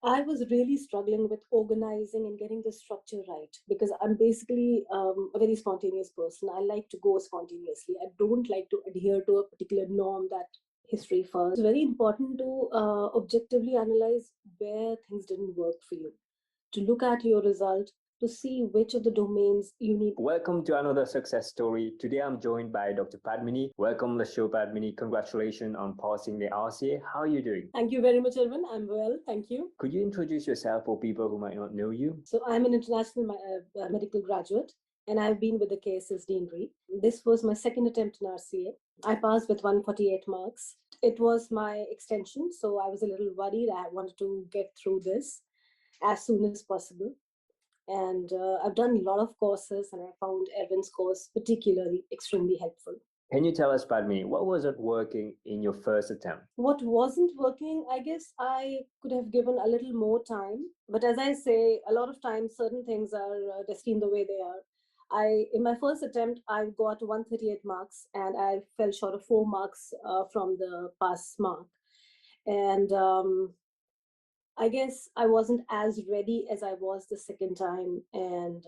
I was really struggling with organizing and getting the structure right because I'm basically a very spontaneous person. I like to go spontaneously. I don't like to adhere to a particular norm that history first. It's very important to objectively analyze where things didn't work for you, to look at your result, to see which of the domains you need. Welcome to another success story. Today I'm joined by Dr. Padmini. Welcome to the show, Padmini. Congratulations on passing the RCA. How are you doing? Thank you very much, Erwin. I'm well, thank you. Could you introduce yourself for people who might not know you? So I'm an international medical graduate, and I've been with the Cases Deanery. This was my second attempt in RCA. I passed with 148 marks. It was my extension, so I was a little worried. I wanted to get through this as soon as possible. And I've done a lot of courses, and I found Erwin's course particularly extremely helpful. Can you tell us, Padmini, what wasn't working in your first attempt? What wasn't working, I guess I could have given a little more time. But as I say, a lot of times certain things are destined the way they are. In my first attempt, I got 138 marks, and I fell short of 4 marks from the pass mark. And I guess I wasn't as ready as I was the second time, and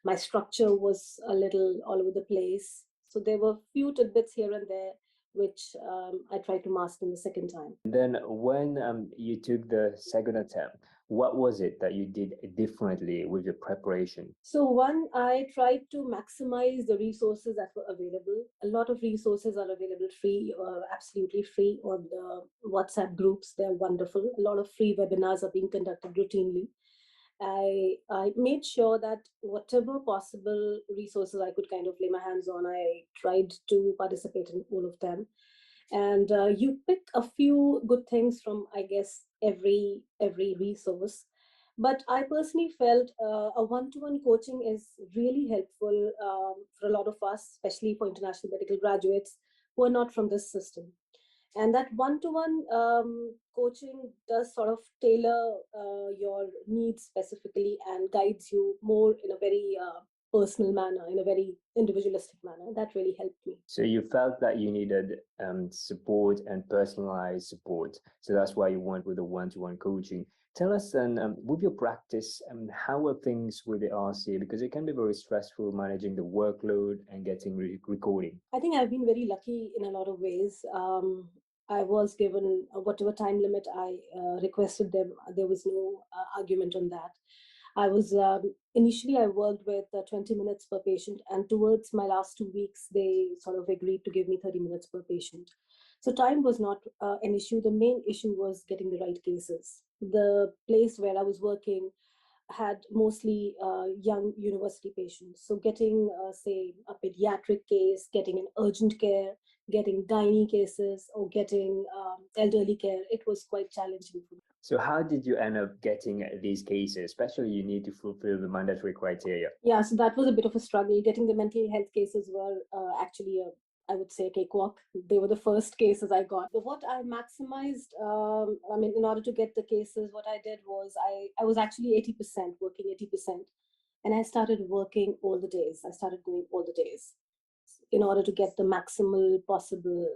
my structure was a little all over the place. So there were few tidbits here and there, which I tried to master in the second time. Then when you took the second attempt, what was it that you did differently with your preparation? So one, I tried to maximize the resources that were available. A lot of resources are available free, absolutely free on the WhatsApp groups. They're wonderful. A lot of free webinars are being conducted routinely. I made sure that whatever possible resources I could kind of lay my hands on, I tried to participate in all of them. And you pick a few good things from, I guess, every resource. But I personally felt a one-to-one coaching is really helpful for a lot of us, especially for international medical graduates who are not from this system. And that one-to-one coaching does sort of tailor your needs specifically and guides you more in a very personal manner, in a very individualistic manner. That really helped me. So you felt that you needed support and personalized support. So that's why you went with the one-to-one coaching. Tell us then, with your practice, how are things with the RCA? Because it can be very stressful managing the workload and getting recording. I think I've been very lucky in a lot of ways. I was given whatever time limit I requested them. There was no argument on that. I was initially I worked with 20 minutes per patient, and towards my last 2 weeks, they sort of agreed to give me 30 minutes per patient. So time was not an issue. The main issue was getting the right cases. The place where I was working had mostly young university patients. So getting, say, a pediatric case, getting an urgent care, getting gynae cases, or getting elderly care, it was quite challenging for me. So how did you end up getting these cases? Especially you need to fulfill the mandatory criteria. Yeah, so that was a bit of a struggle. Getting the mental health cases were actually I would say a cakewalk. They were the first cases I got. But what I maximized, in order to get the cases, what I did was I was actually 80%, working 80%. And I started working all the days. I started going all the days in order to get the maximal possible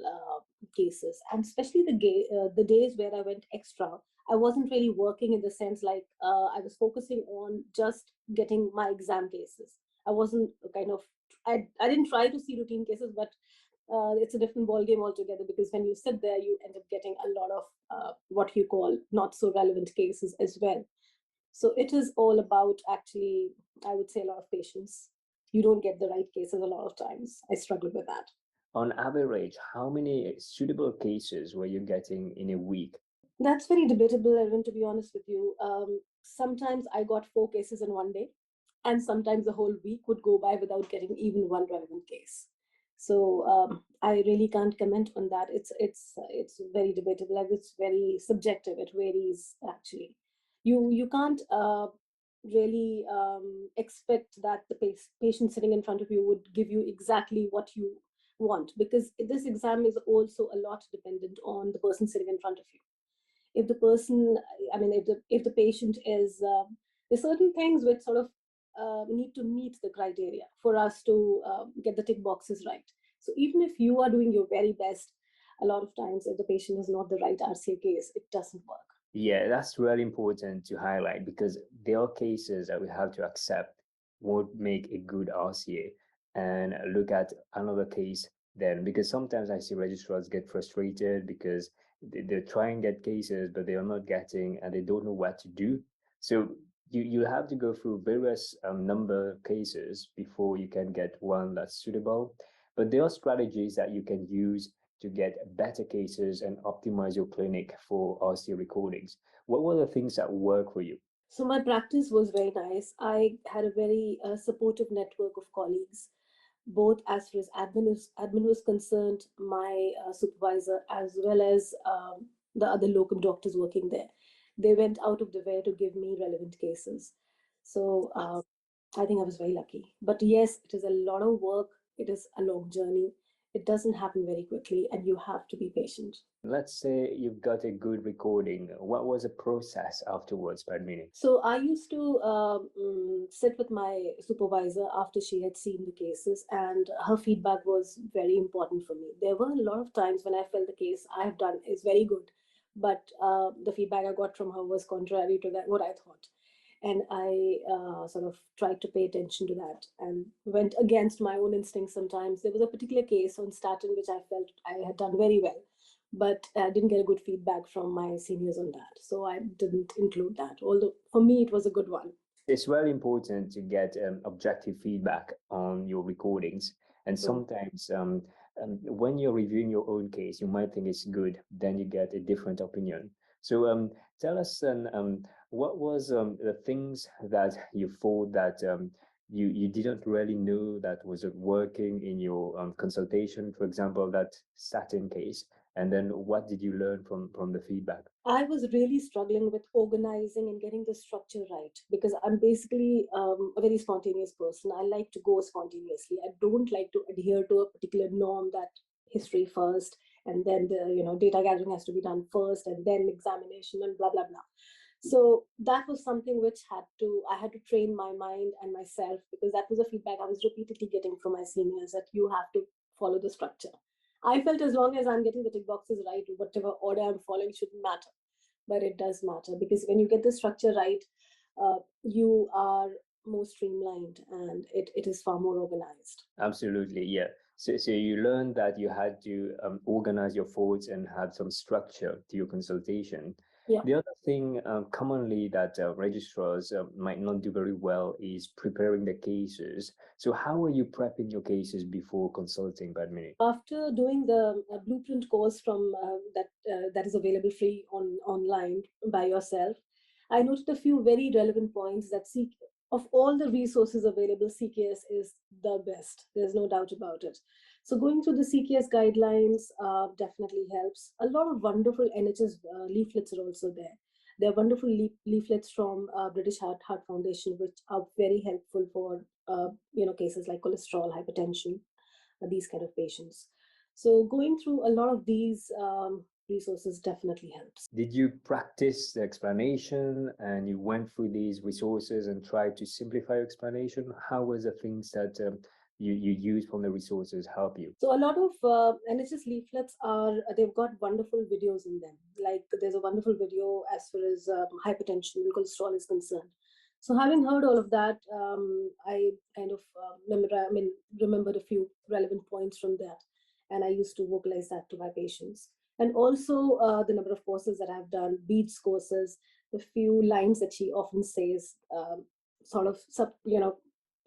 cases. And especially the days where I went extra, I wasn't really working in the sense like I was focusing on just getting my exam cases. I wasn't I didn't try to see routine cases, but it's a different ballgame altogether, because when you sit there, you end up getting a lot of what you call not so relevant cases as well. So it is all about, actually, I would say, a lot of patience. You don't get the right cases a lot of times. I struggle with that. On average, how many suitable cases were you getting in a week? That's very debatable, Erwin, to be honest with you. Sometimes I got 4 cases in one day, and sometimes a whole week would go by without getting even one relevant case. So I really can't comment on that. It's very debatable, and it's very subjective. It varies, actually. You can't really expect that the patient sitting in front of you would give you exactly what you want, because this exam is also a lot dependent on the person sitting in front of you. If the person, if the patient is, there's certain things which sort of need to meet the criteria for us to get the tick boxes right. So even if you are doing your very best, a lot of times if the patient is not the right RCA case, it doesn't work. Yeah, that's really important to highlight because there are cases that we have to accept won't make a good RCA and look at another case then, because sometimes I see registrars get frustrated because they're trying to get cases, but they are not getting and they don't know what to do. So you have to go through various number of cases before you can get one that's suitable. But there are strategies that you can use to get better cases and optimize your clinic for RCA recordings. What were the things that work for you? So my practice was very nice. I had a very supportive network of colleagues, both as far as admin was concerned, my supervisor, as well as the other locum doctors working there. They went out of the way to give me relevant cases. So I think I was very lucky. But yes, it is a lot of work. It is a long journey. It doesn't happen very quickly, and you have to be patient. Let's say you've got a good recording. What was the process afterwards, Padmini? So I used to sit with my supervisor after she had seen the cases, and her feedback was very important for me. There were a lot of times when I felt the case I have done is very good, but the feedback I got from her was contrary to that what I thought, and I sort of tried to pay attention to that and went against my own instincts. Sometimes there was a particular case on statin which I felt I had done very well, but I didn't get a good feedback from my seniors on that. So I didn't include that, although for me it was a good one. It's very important to get objective feedback on your recordings. And Mm. sometimes when you're reviewing your own case, you might think it's good, then you get a different opinion. So tell us what was the things that you thought that you didn't really know that was working in your consultation, for example, that statin case, and then what did you learn from the feedback? I was really struggling with organizing and getting the structure right because I'm basically a very spontaneous person. I like to go spontaneously. I don't like to adhere to a particular norm that history first and then the data gathering has to be done first and then examination and blah blah blah. So that was something which I had to train my mind and myself because that was a feedback I was repeatedly getting from my seniors that you have to follow the structure. I felt as long as I'm getting the tick boxes right, whatever order I'm following shouldn't matter. But it does matter because when you get the structure right, you are more streamlined and it is far more organized. Absolutely, yeah. So you learned that you had to organize your thoughts and have some structure to your consultation. Yeah. The other thing commonly that registrars might not do very well is preparing the cases. So how are you prepping your cases before consulting, Padmini? After doing the blueprint course from that is available free online by yourself, I noted a few very relevant points that of all the resources available, CKS is the best. There's no doubt about it. So going through the CKS guidelines definitely helps. A lot of wonderful NHS leaflets are also there. There are wonderful leaflets from British Heart Foundation, which are very helpful for cases like cholesterol, hypertension, these kind of patients. So going through a lot of these resources definitely helps. Did you practice the explanation and you went through these resources and tried to simplify your explanation? How was the things that you used from the resources help you? So a lot of NHS leaflets they've got wonderful videos in them. Like there's a wonderful video as far as hypertension and cholesterol is concerned. So having heard all of that, I kind of remembered a few relevant points from that, and I used to vocalize that to my patients. And also the number of courses that I've done, beads courses, the few lines that she often says, sort of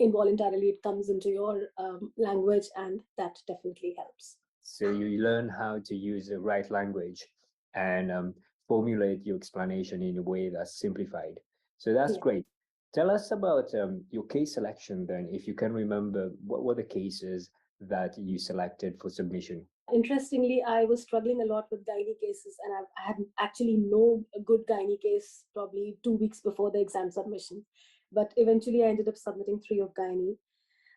involuntarily it comes into your language, and that definitely helps. So you learn how to use the right language and formulate your explanation in a way that's simplified. So that's Yeah. great. Tell us about your case selection then, if you can remember, what were the cases that you selected for submission? Interestingly, I was struggling a lot with gynae cases, and I had actually no good gynae case probably 2 weeks before the exam submission. But eventually, I ended up submitting 3 of gynae.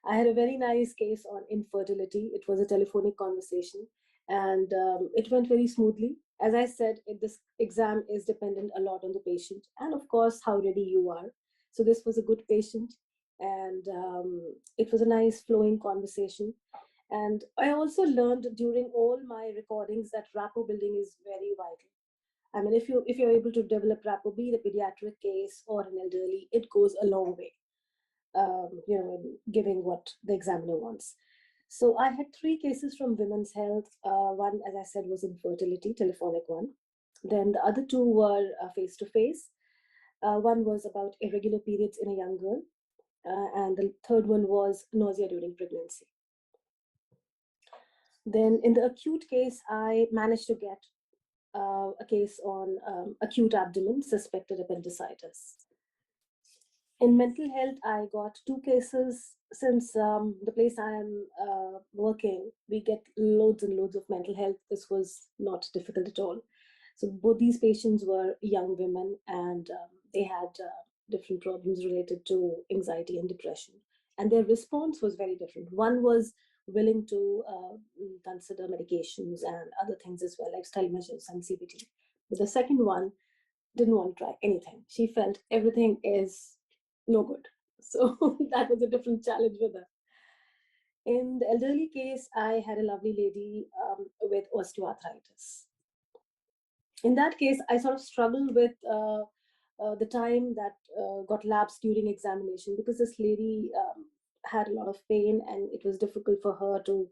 I had a very nice case on infertility. It was a telephonic conversation, and it went very smoothly. As I said, this exam is dependent a lot on the patient, and of course, how ready you are. So this was a good patient, and it was a nice flowing conversation. And I also learned during all my recordings that rapport building is very vital. I mean, if you're able to develop rapport, be it a pediatric case or an elderly, it goes a long way. In giving what the examiner wants. So I had three cases from women's health. One, as I said, was infertility, telephonic one. Then the other two were face to face. One was about irregular periods in a young girl, and the third one was nausea during pregnancy. Then in the acute case, I managed to get a case on acute abdomen, suspected appendicitis. In mental health, I got two cases. Since the place I am working, we get loads and loads of mental health. This was not difficult at all. So both these patients were young women, and they had different problems related to anxiety and depression. And their response was very different. One was willing to consider medications and other things as well, lifestyle measures and CBT. But the second one didn't want to try anything. She felt everything is no good. So that was a different challenge with her. In the elderly case, I had a lovely lady with osteoarthritis. In that case, I sort of struggled with the time that got lapsed during examination, because this lady had a lot of pain, and it was difficult for her to,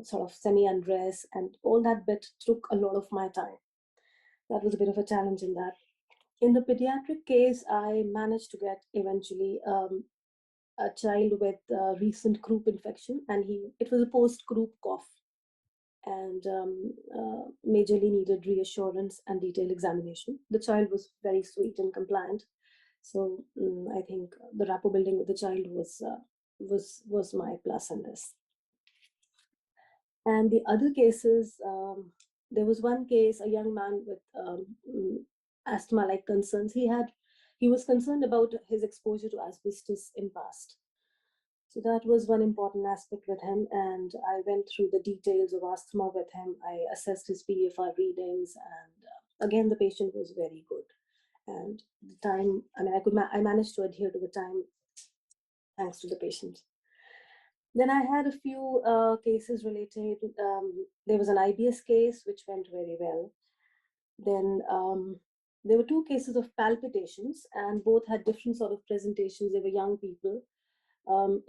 sort of semi undress, and all that bit took a lot of my time. That was a bit of a challenge in that. In the pediatric case, I managed to get eventually a child with recent croup infection, and it was a post-croup cough, and majorly needed reassurance and detailed examination. The child was very sweet and compliant, so I think the rapport building with the child was my plus in this. And the other cases, there was one case, a young man with asthma-like concerns. He was concerned about his exposure to asbestos in past. So that was one important aspect with him, and I went through the details of asthma with him. I assessed his PFR readings, and again, the patient was very good. And the time, I mean, I managed to adhere to the time thanks to the patient. Then I had a few cases related. There was an IBS case which went very well. Then there were two cases of palpitations, and both had different sort of presentations. They were young people,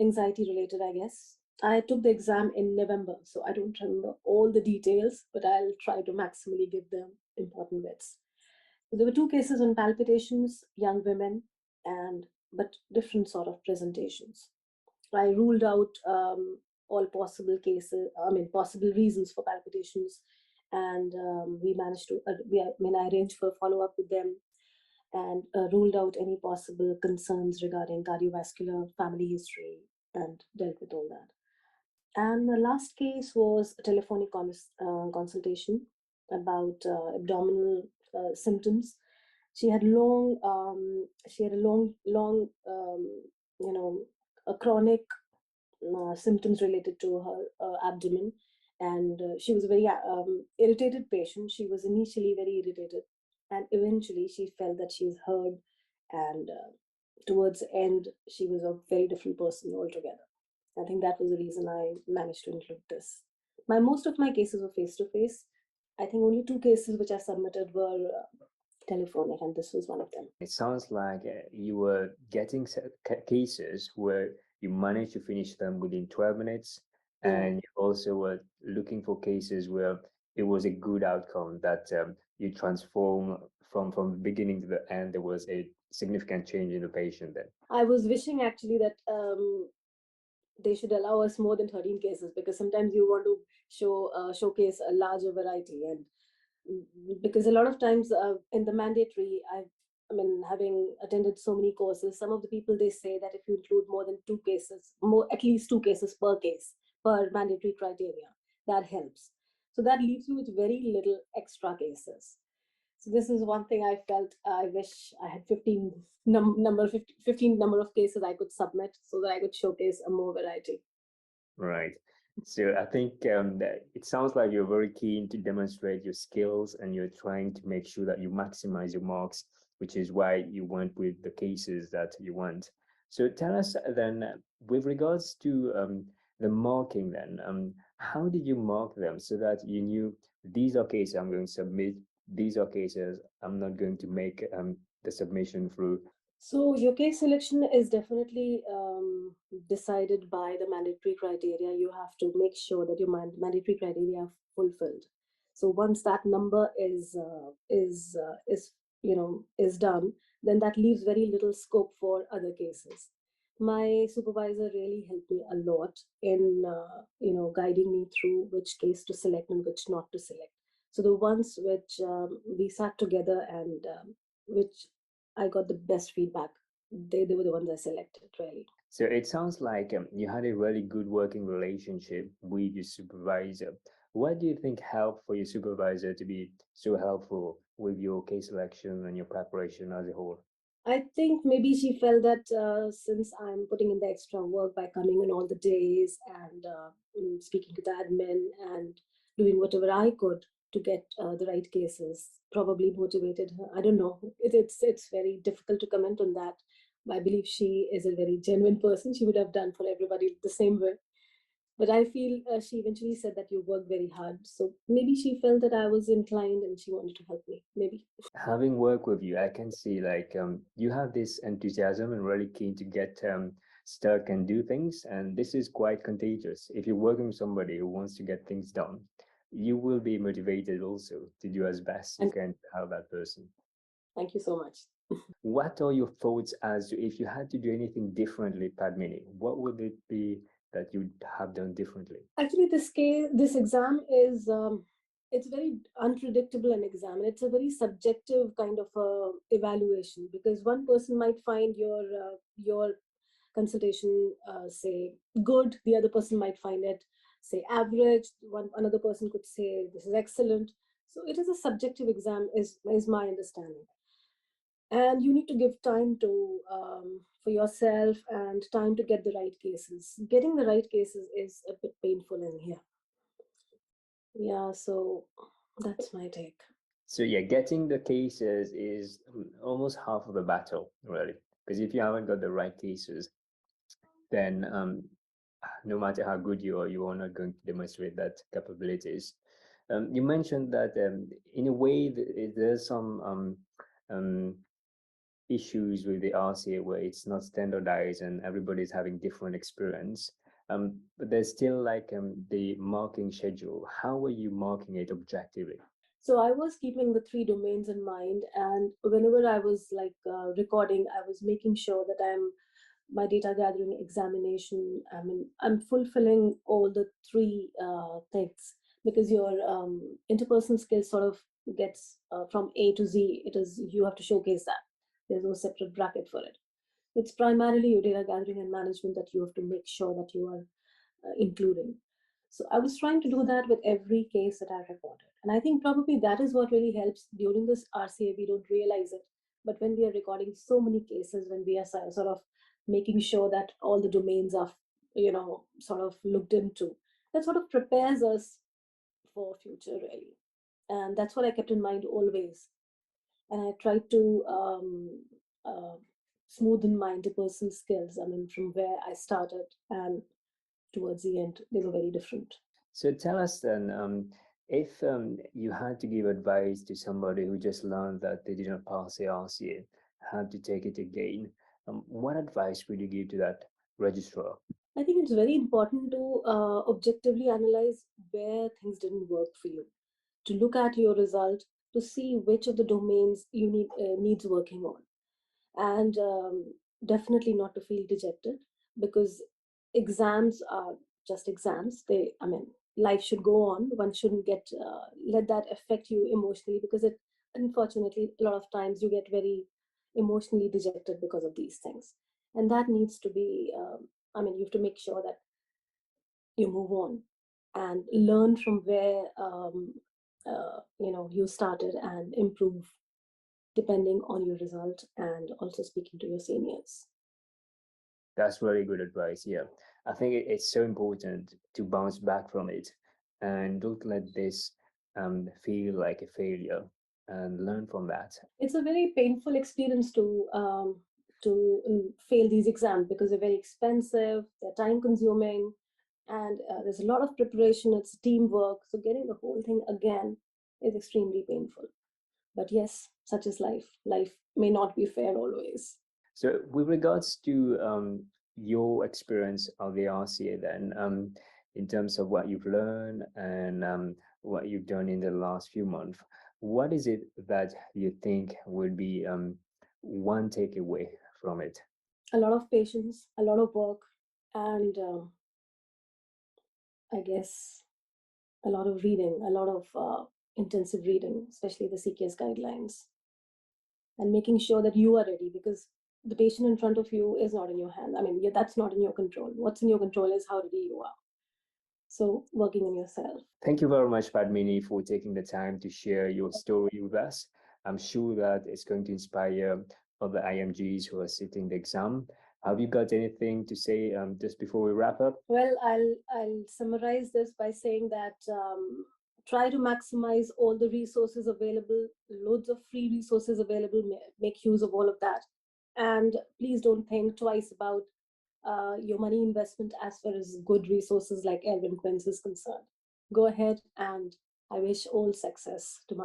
anxiety related, I guess. I took the exam in November, so I don't remember all the details, but I'll try to maximally give them important bits. So there were two cases on palpitations, young women, but different sort of presentations. I ruled out all possible cases, possible reasons for palpitations, and we managed to, I arranged for a follow-up with them, and ruled out any possible concerns regarding cardiovascular family history, and dealt with all that. And the last case was a telephonic consultation about abdominal symptoms. She had a a chronic symptoms related to her abdomen, and she was a very irritated patient. She was initially very irritated, and eventually she felt that she's heard, and towards the end she was a very different person altogether. I think that was the reason I managed to include this. Most of my cases were face to face. I think only two cases which I submitted were telephonic, and this was one of them. It sounds like you were getting cases where you managed to finish them within 12 minutes, and you also were looking for cases where it was a good outcome, that you transform from the beginning to the end. There was a significant change in the patient then. I was wishing actually that they should allow us more than 13 cases, because sometimes you want to showcase a larger variety, and because a lot of times in the mandatory, having attended so many courses, some of the people, they say that if you include more than two cases, at least two cases per case, per mandatory criteria, that helps. So that leaves you with very little extra cases. So this is one thing I felt I wish I had 15 number of cases I could submit, so that I could showcase a more variety. Right. So I think that it sounds like you're very keen to demonstrate your skills, and you're trying to make sure that you maximize your marks, which is why you went with the cases that you want. So tell us then, with regards to the marking then, how did you mark them so that you knew these are cases I'm going to submit, these are cases I'm not going to make the submission through. So your case selection is definitely decided by the mandatory criteria. You have to make sure that your mandatory criteria are fulfilled. So once that number is is done, then that leaves very little scope for other cases. My supervisor really helped me a lot in guiding me through which case to select and which not to select. So the ones which we sat together and which I got the best feedback. They were the ones I selected, really. So it sounds like you had a really good working relationship with your supervisor. What do you think helped for your supervisor to be so helpful with your case selection and your preparation as a whole? I think maybe she felt that since I'm putting in the extra work by coming in all the days and speaking to the admin and doing whatever I could to get the right cases, probably motivated her. I don't know. It's very difficult to comment on that. I believe she is a very genuine person. She would have done for everybody the same way. But I feel she eventually said that you worked very hard. So maybe she felt that I was inclined and she wanted to help me. Maybe. Having worked with you, I can see like you have this enthusiasm and really keen to get stuck and do things, and this is quite contagious. If you're working with somebody who wants to get things done, you will be motivated also to do as best you And can to help that person. thank you so much. What are your thoughts as to if you had to do anything differently, Padmini? What would it be that you'd have done differently? Actually, this exam is it's very unpredictable an exam, and it's a very subjective kind of evaluation because one person might find your consultation say good, the other person might find it say average, one another person could say this is excellent. So it is a subjective exam, is my understanding, and you need to give time to for yourself and time to get the right cases. Getting the right cases is a bit painful in here. Yeah, so that's my take. So yeah, getting the cases is almost half of the battle, really. Because if you haven't got the right cases, then no matter how good you are not going to demonstrate that capabilities. You mentioned that in a way there's some um, issues with the RCA where it's not standardized and everybody's having different experience. But there's still like the marking schedule. How are you marking it objectively? So I was keeping the three domains in mind, and whenever I was like recording, I was making sure that I'm my data gathering, examination. I mean, I'm fulfilling all the three things because your interpersonal skills sort of gets from A to Z. It is you have to showcase that. There's no separate bracket for it. It's primarily your data gathering and management that you have to make sure that you are including. So I was trying to do that with every case that I recorded. And I think probably that is what really helps during this RCA. We don't realize it. But when we are recording so many cases, when we are sort of making sure that all the domains are, sort of looked into, that sort of prepares us for future really. And that's what I kept in mind always. And I tried to uh, smoothen my interpersonal skills. I mean, from where I started and towards the end, they were very different. So tell us then, if you had to give advice to somebody who just learned that they didn't pass the RCA, had to take it again, what advice would you give to that registrar? I think it's very important to objectively analyze where things didn't work for you, to look at your result, to see which of the domains you needs working on, and definitely not to feel dejected because exams are just exams. I mean, life should go on. One shouldn't get let that affect you emotionally because it, unfortunately, a lot of times you get very emotionally dejected because of these things, and that needs to be. I mean, you have to make sure that you move on and learn from where you started and improve depending on your result and also speaking to your seniors. That's really good advice. Yeah, I think it's so important to bounce back from it and don't let this feel like a failure and learn from that. It's a very painful experience to fail these exams because they're very expensive, they're time consuming, and there's a lot of preparation. It's teamwork, so getting the whole thing again is extremely painful. But yes, such is life. Life may not be fair always. So, with regards to your experience of the RCA, then, in terms of what you've learned and what you've done in the last few months, what is it that you think would be one takeaway from it? A lot of patience, a lot of work, and I guess a lot of reading, a lot of intensive reading, especially the CKS guidelines, and making sure that you are ready, because the patient in front of you is not in your hand. I mean, that's not in your control. What's in your control is how ready you are. So working on yourself. Thank you very much, Padmini, for taking the time to share your story with us. I'm sure that it's going to inspire other IMGs who are sitting the exam. Have you got anything to say just before we wrap up? Well, I'll summarize this by saying that try to maximize all the resources available, loads of free resources available, make use of all of that. And please don't think twice about your money investment as far as good resources like Erwin Kwun is concerned. Go ahead, and I wish all success to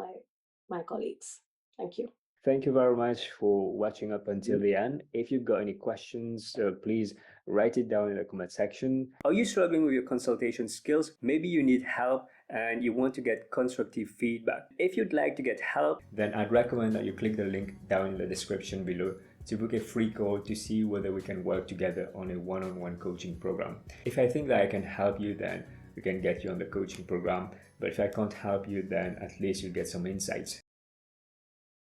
my colleagues. Thank you. Thank you very much for watching up until the end. If you've got any questions, please write it down in the comment section. Are you struggling with your consultation skills? Maybe you need help and you want to get constructive feedback. If you'd like to get help, then I'd recommend that you click the link down in the description below to book a free call to see whether we can work together on a one-on-one coaching program. If I think that I can help you, then we can get you on the coaching program. But if I can't help you, then at least you get some insights.